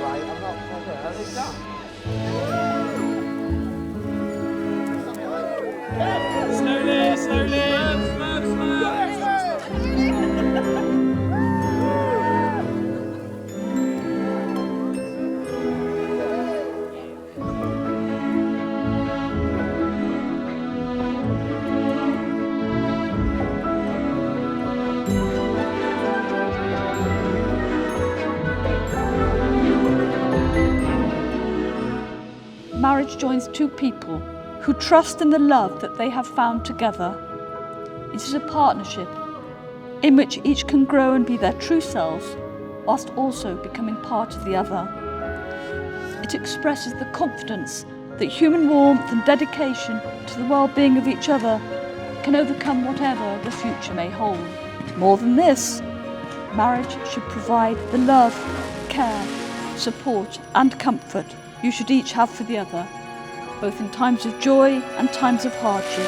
right? I'm not Slowly, slowly. Marriage joins two people who trust in the love that they have found together. It is a partnership in which each can grow and be their true selves, whilst also becoming part of the other. It expresses the confidence that human warmth and dedication to the well-being of each other can overcome whatever the future may hold. More than this, marriage should provide the love, care, support and comfort you should each have for the other, both in times of joy and times of hardship.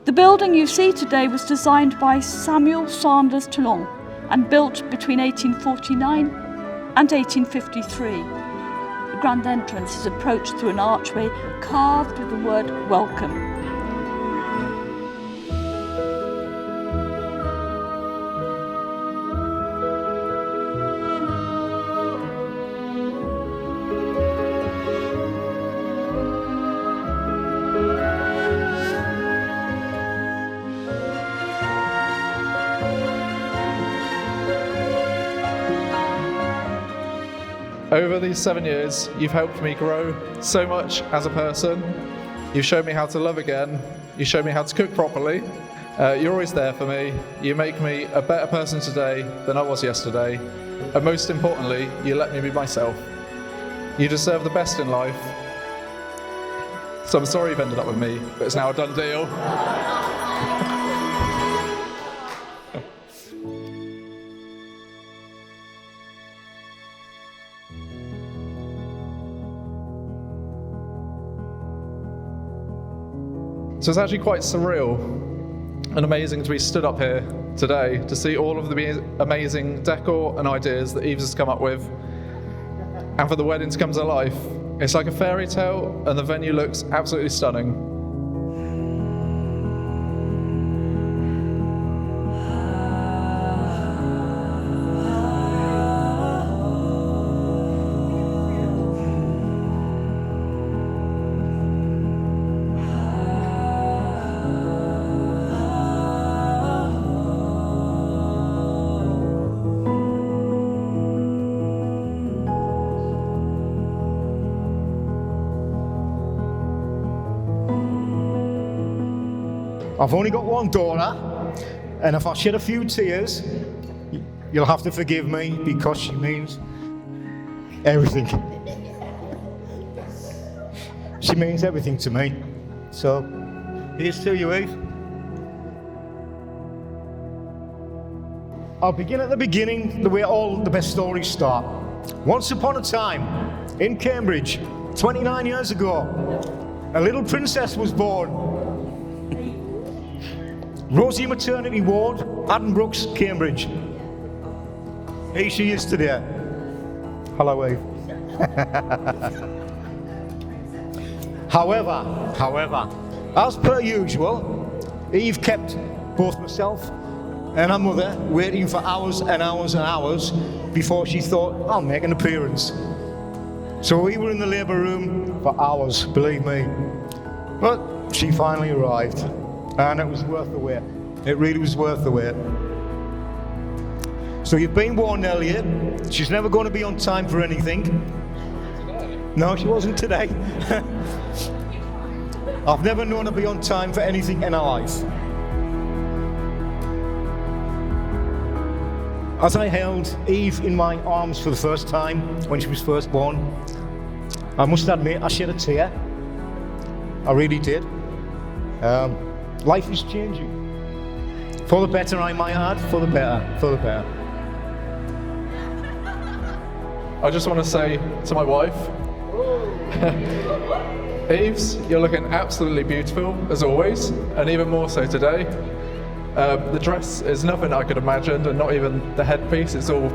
The building you see today was designed by Samuel Sanders Toulon and built between 1849 and 1853. The grand entrance is approached through an archway carved with the word welcome. Over these 7 years, you've helped me grow so much as a person. You've shown me how to love again. You showed me how to cook properly. You're always there for me. You make me a better person today than I was yesterday. And most importantly, you let me be myself. You deserve the best in life. So I'm sorry you've ended up with me, but it's now a done deal. So it's actually quite surreal and amazing to be stood up here today to see all of the amazing decor and ideas that Eves has come up with, and for the wedding to come to life. It's like a fairy tale and the venue looks absolutely stunning. I've only got one daughter, and if I shed a few tears, you'll have to forgive me because she means everything. She means everything to me. So, here's to you, Eve. I'll begin at the beginning, the way all the best stories start. Once upon a time, in Cambridge, 29 years ago, a little princess was born. Rosie Maternity Ward, Addenbrooks, Cambridge. Here she is today. Hello, Eve. However, as per usual, Eve kept both myself and her mother waiting for hours and hours and hours before she thought, I'll make an appearance. So we were in the labour room for hours, believe me. But she finally arrived. And it was worth the wait. It really was worth the wait. So you've been warned, Elliot. She's never going to be on time for anything. No, she wasn't today. I've never known her be on time for anything in her life. As I held Eve in my arms for the first time when she was first born, I must admit, I shed a tear. I really did. Life is changing. For the better, I might add. For the better. For the better. I just want to say to my wife, Eves, you're looking absolutely beautiful, as always, and even more so today. The dress is nothing I could imagine, and not even the headpiece. It's all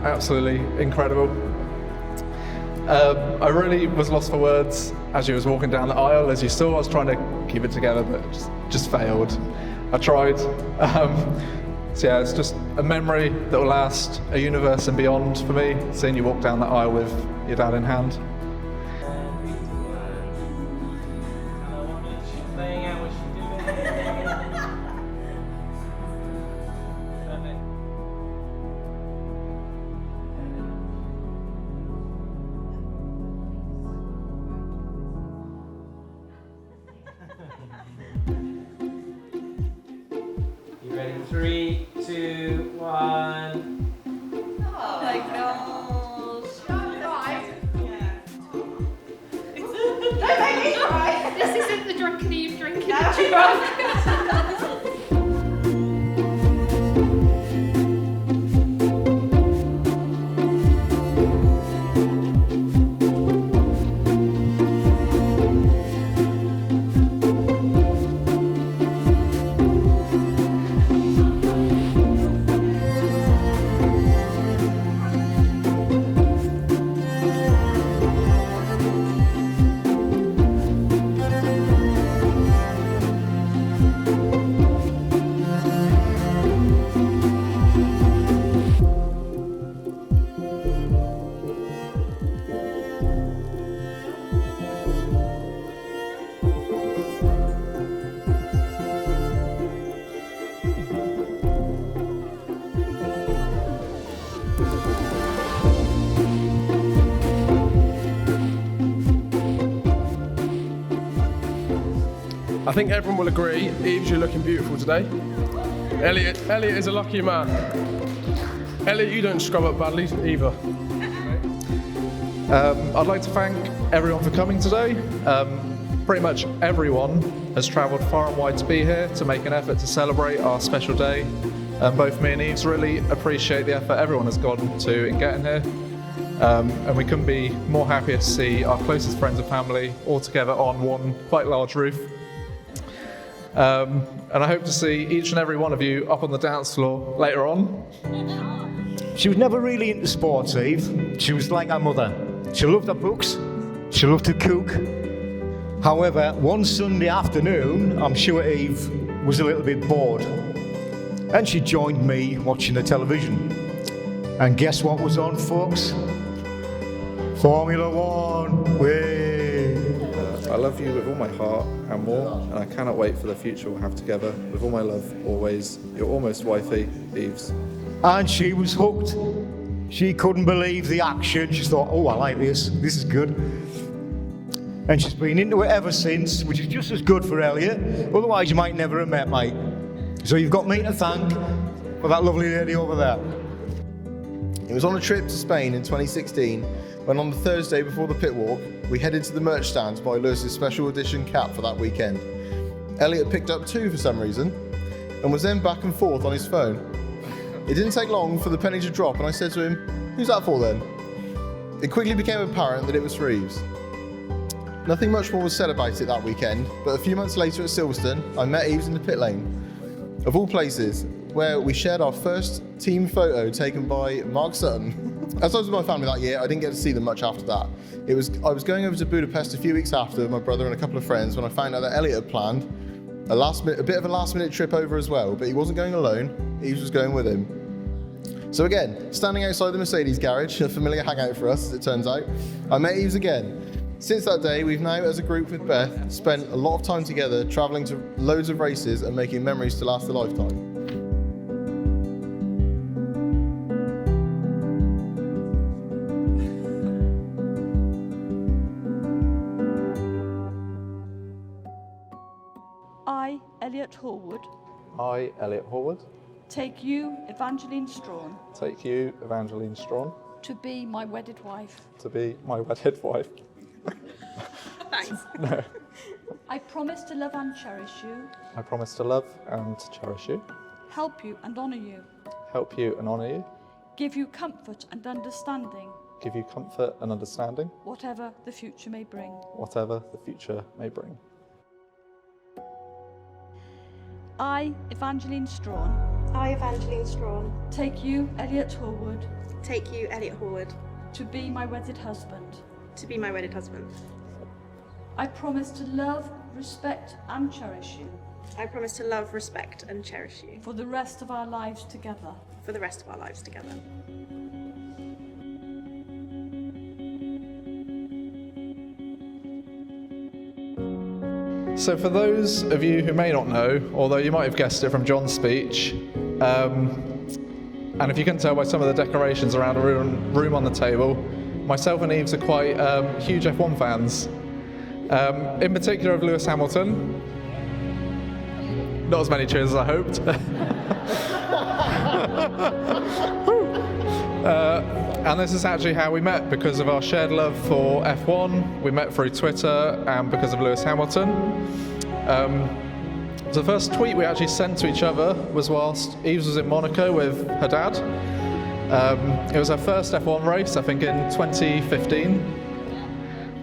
absolutely incredible. I really was lost for words as you was walking down the aisle. As you saw, I was trying to keep it together, but just failed. I tried. So yeah, it's just a memory that will last a universe and beyond for me, seeing you walk down the aisle with your dad in hand. You ready? 3, 2, 1. Oh my gosh. Don't cry. Yeah. Don't make me cry. This isn't the drunken Eve drinking No. the drunk. I think everyone will agree, Eves, you're looking beautiful today. Elliot is a lucky man. Elliot, you don't scrub up badly either. I'd like to thank everyone for coming today. Pretty much everyone has travelled far and wide to be here to make an effort to celebrate our special day. Both me and Eves really appreciate the effort everyone has gone to in getting here. And we couldn't be more happier to see our closest friends and family all together on one quite large roof. And I hope to see each and every one of you up on the dance floor later on. She was never really into sports, Eve. She was like her mother. She loved her books. She loved to cook. However, one Sunday afternoon, I'm sure Eve was a little bit bored. And she joined me watching the television. And guess what was on, folks? Formula One. Way. I love you with all my heart and more, and I cannot wait for the future we'll have together. With all my love, always, your almost wifey, Eves. And she was hooked. She couldn't believe the action. She thought, oh, I like this. This is good. And she's been into it ever since, which is just as good for Elliot. Otherwise, you might never have met, mate. So you've got me to thank for that lovely lady over there. It was on a trip to Spain in 2016 when on the Thursday before the pit walk, we headed to the merch stand to buy Lewis's special edition cap for that weekend. Elliot picked up 2 for some reason and was then back and forth on his phone. It didn't take long for the penny to drop and I said to him, "Who's that for then?" It quickly became apparent that it was for Eves. Nothing much more was said about it that weekend, but a few months later at Silverstone, I met Eves in the pit lane. Of all places, where we shared our first team photo taken by Mark Sutton. As I was with my family that year, I didn't get to see them much after that. I was going over to Budapest a few weeks after with my brother and a couple of friends when I found out that Elliot had planned a bit of a last-minute trip over as well, but he wasn't going alone, Eves was going with him. So again, standing outside the Mercedes garage, a familiar hangout for us as it turns out, I met Eves again. Since that day, we've now, as a group with Beth, spent a lot of time together, travelling to loads of races and making memories to last a lifetime. I, Elliot Horwood, I, Elliot Horwood, take you, Evangeline Strawn, take you, Evangeline Strawn, to be my wedded wife. to be my wedded wife. No. I promise to love and cherish you, I promise to love and cherish you, help you and honour you, help you and honour you, give you comfort and understanding, give you comfort and understanding, whatever the future may bring. whatever the future may bring. I, Evangeline Strawn, I, Evangeline Strawn, take you, Elliot Horwood, take you, Elliot Horwood, to be my wedded husband. to be my wedded husband. I promise to love, respect and cherish you I promise to love, respect and cherish you for the rest of our lives together. for the rest of our lives together. So for those of you who may not know, although you might have guessed it from John's speech, and if you can tell by some of the decorations around the room on the table, myself and Eves are quite huge F1 fans. In particular of Lewis Hamilton. Not as many cheers as I hoped. And this is actually how we met, because of our shared love for F1. We met through Twitter and because of Lewis Hamilton. The first tweet we actually sent to each other was whilst Eves was in Monaco with her dad. It was her first F1 race, I think in 2015.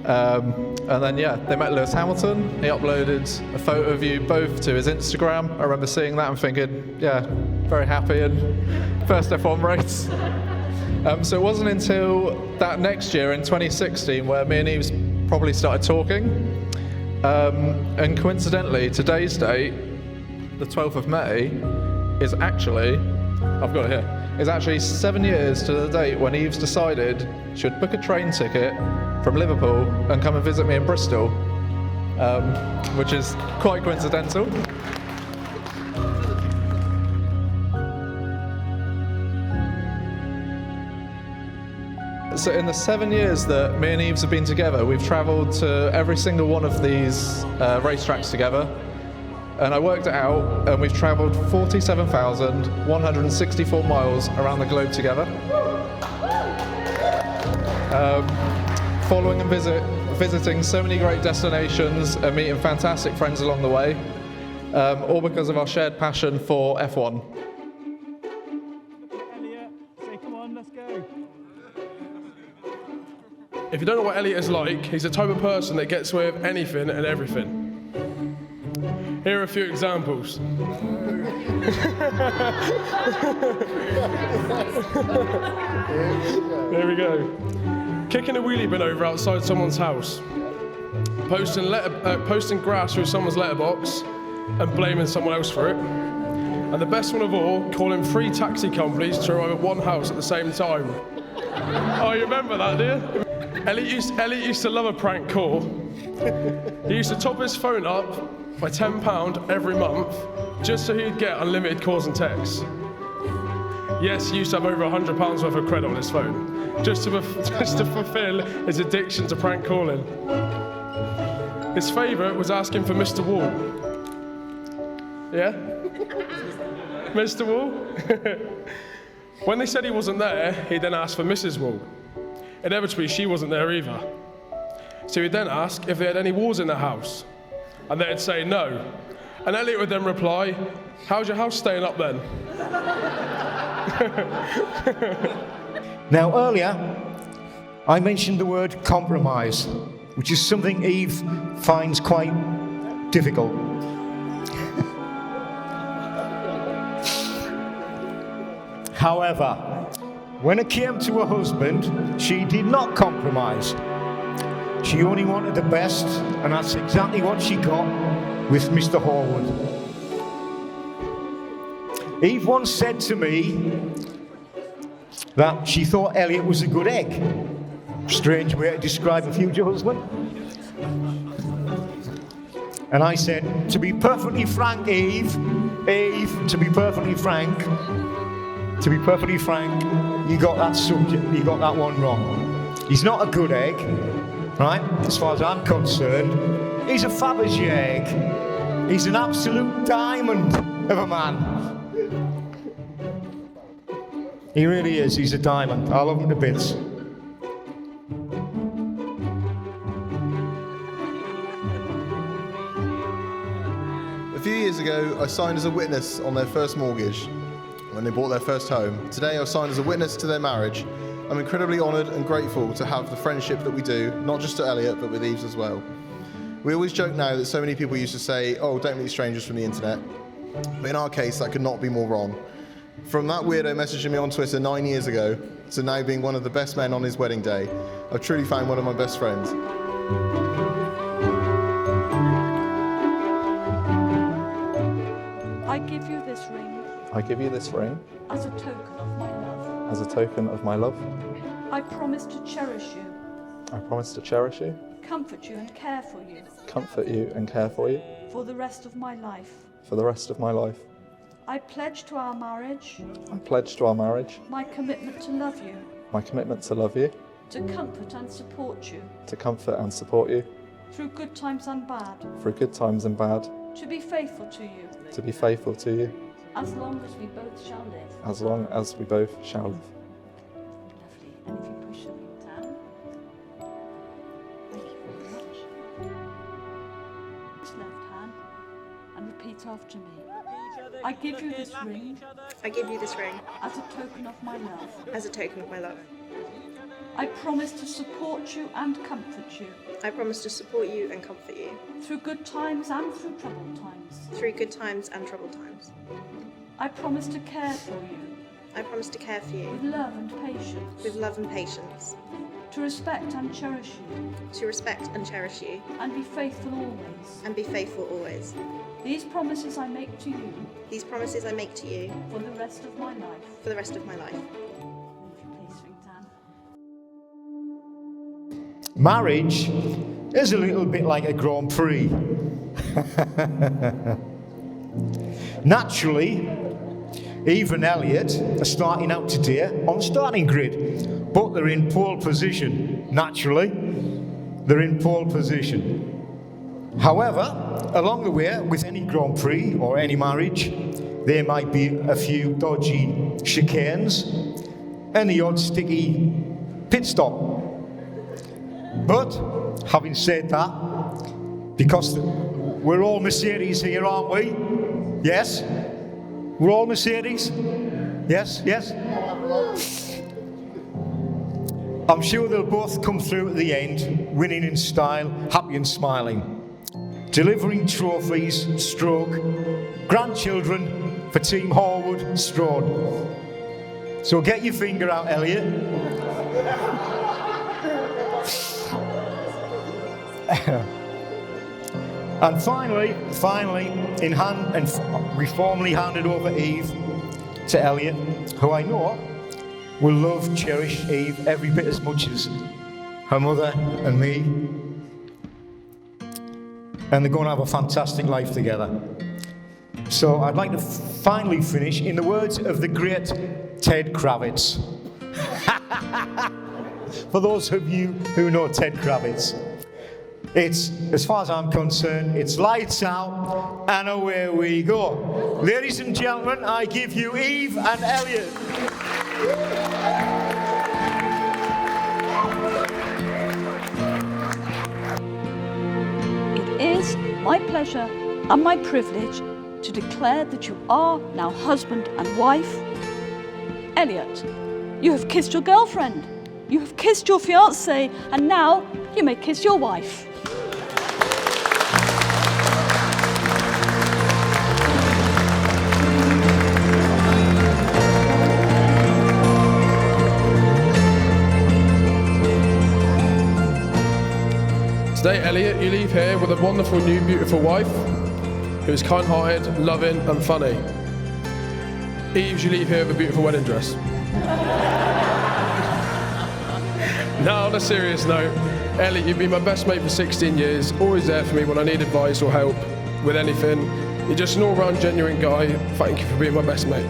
And then, yeah, they met Lewis Hamilton. He uploaded a photo of you both to his Instagram. I remember seeing that and thinking, yeah, very happy, and first F1 race. So it wasn't until that next year in 2016 where me and Eves probably started talking. And coincidentally, today's date, the 12th of May, is actually, I've got it here, is actually 7 years to the date when Eves decided she would book a train ticket from Liverpool and come and visit me in Bristol, which is quite coincidental. So in the 7 years that me and Eves have been together, we've travelled to every single one of these racetracks together. And I worked it out, and we've travelled 47,164 miles around the globe together. Following and visiting so many great destinations and meeting fantastic friends along the way, all because of our shared passion for F1. Elliot, say come on, let's go. If you don't know what Elliot is like, he's the type of person that gets away with anything and everything. Here are a few examples. There we go. Kicking a wheelie bin over outside someone's house. Posting grass through someone's letterbox and blaming someone else for it. And the best one of all, calling 3 taxi companies to arrive at one house at the same time. Oh, you remember that, do you? Elliot used to love a prank call. He used to top his phone up by £10 every month just so he'd get unlimited calls and texts. Yes, he used to have over £100 worth of credit on his phone just to fulfill his addiction to prank calling. His favourite was asking for Mr. Wall. Yeah? Mr. Wall? When they said he wasn't there, he then asked for Mrs. Wall. Inevitably, she wasn't there either. So he'd then ask if they had any walls in the house. And they'd say no. And Elliot would then reply, "How's your house staying up then?" Now, earlier, I mentioned the word compromise, which is something Eve finds quite difficult. However, when it came to her husband, she did not compromise. She only wanted the best, and that's exactly what she got with Mr. Horwood. Eve once said to me that she thought Elliot was a good egg. Strange way to describe a future husband. And I said, to be perfectly frank, Eve, to be perfectly frank, you got that subject, you got that one wrong. He's not a good egg, right? As far as I'm concerned, he's a Fabergé egg. He's an absolute diamond of a man. He really is, he's a diamond. I love him to bits. few years ago, I signed as a witness on their first mortgage when they bought their first home. Today, I've signed as a witness to their marriage. I'm incredibly honoured and grateful to have the friendship that we do, not just to Elliot, but with Eves as well. We always joke now that so many people used to say, oh, don't meet strangers from the internet. But in our case, that could not be more wrong. From that weirdo messaging me on Twitter 9 years ago to now being one of the best men on his wedding day, I've truly found one of my best friends. I give you this ring I give you this ring as a token of my love. as a token of my love. I promise to cherish you, I promise to cherish you, comfort you and care for you comfort you and care for you for the rest of my life. for the rest of my life. I pledge to our marriage I pledge to our marriage my commitment to love you, my commitment to love you, to comfort and support you to comfort and support you through good times and bad, through good times and bad, to be faithful to you to be faithful to you as long as we both shall live. as long as we both shall live. Lovely. And if you push your feet down. Thank you very much. This left hand and repeat after me. I give you this ring I give you this ring as a token of my love. as a token of my love. I promise to support you and comfort you I promise to support you and comfort you through good times and through troubled times. through good times and troubled times. I promise to care for you I promise to care for you with love and patience, with love and patience, to respect and cherish you, to respect and cherish you, and be faithful always. and be faithful always. These promises I make to you These promises I make to you for the rest of my life. for the rest of my life. If you please swing down. Marriage is a little bit like a Grand Prix. Naturally, Eve and Elliot are starting out today on the starting grid, but they're in pole position. Naturally, they're in pole position. However, along the way, with any Grand Prix or any marriage, there might be a few dodgy chicanes and the odd sticky pit stop. But, having said that, because we're all Mercedes here, aren't we? Yes? We're all Mercedes? Yes? Yes? I'm sure they'll both come through at the end, winning in style, happy and smiling. Delivering trophies, stroke, grandchildren for Team Horwood, Strode. So get your finger out, Elliot. And finally, we formally handed over Eve to Elliot, who I know will love, cherish Eve every bit as much as her mother and me. And they're going to have a fantastic life together. So I'd like to finally finish in the words of the great Ted Kravitz. For those of you who know Ted Kravitz. It's, as far as I'm concerned, it's lights out and away we go. Ladies and gentlemen, I give you Eve and Elliot. It is my pleasure and my privilege to declare that you are now husband and wife. Elliot, you have kissed your girlfriend, you have kissed your fiancée, and now you may kiss your wife. Today, Elliot, you leave here with a wonderful new beautiful wife who is kind-hearted, loving and funny. Eves, you leave here with a beautiful wedding dress. Now, on a serious note, Elliot, you've been my best mate for 16 years, always there for me when I need advice or help with anything. You're just an all-round genuine guy. Thank you for being my best mate.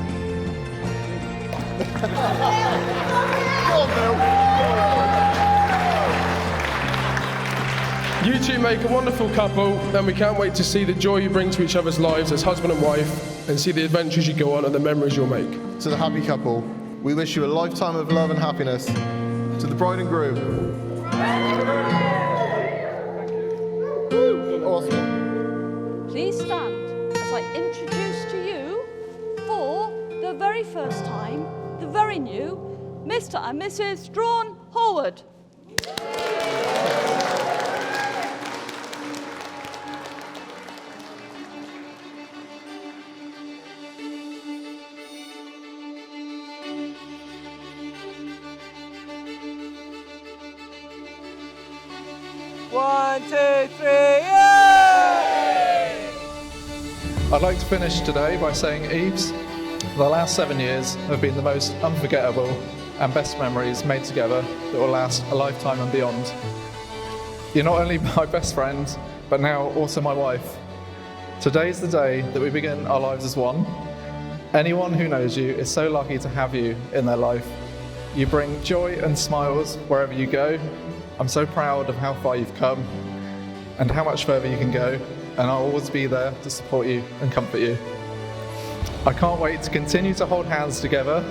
You two make a wonderful couple, and we can't wait to see the joy you bring to each other's lives as husband and wife, and see the adventures you go on and the memories you'll make. To the happy couple, we wish you a lifetime of love and happiness. To the bride and groom. Awesome. Please stand as introduce to you, for the very first time, the very new, Mr. and Mrs. Strawn Hallward. One, two, three, yay! I'd like to finish today by saying, Eves, the last 7 years have been the most unforgettable and best memories made together that will last a lifetime and beyond. You're not only my best friend, but now also my wife. Today's the day that we begin our lives as one. Anyone who knows you is so lucky to have you in their life. You bring joy and smiles wherever you go. I'm so proud of how far you've come and how much further you can go, and I'll always be there to support you and comfort you. I can't wait to continue to hold hands together,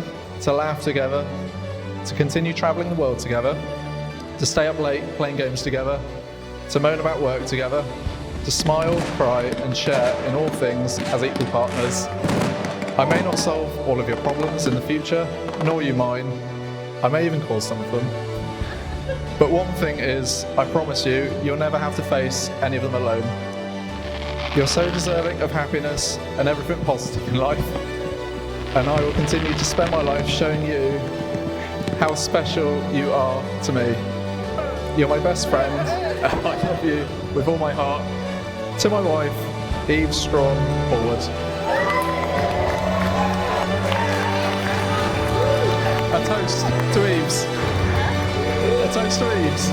to laugh together, to continue travelling the world together, to stay up late playing games together, to moan about work together, to smile, cry and share in all things as equal partners. I may not solve all of your problems in the future, nor you mine. I may even cause some of them. But one thing is, I promise you, you'll never have to face any of them alone. You're so deserving of happiness and everything positive in life, and I will continue to spend my life showing you how special you are to me. You're my best friend, and I love you with all my heart. To my wife, Eve Strawn Hallward. A toast to Eves. A toast to Eves.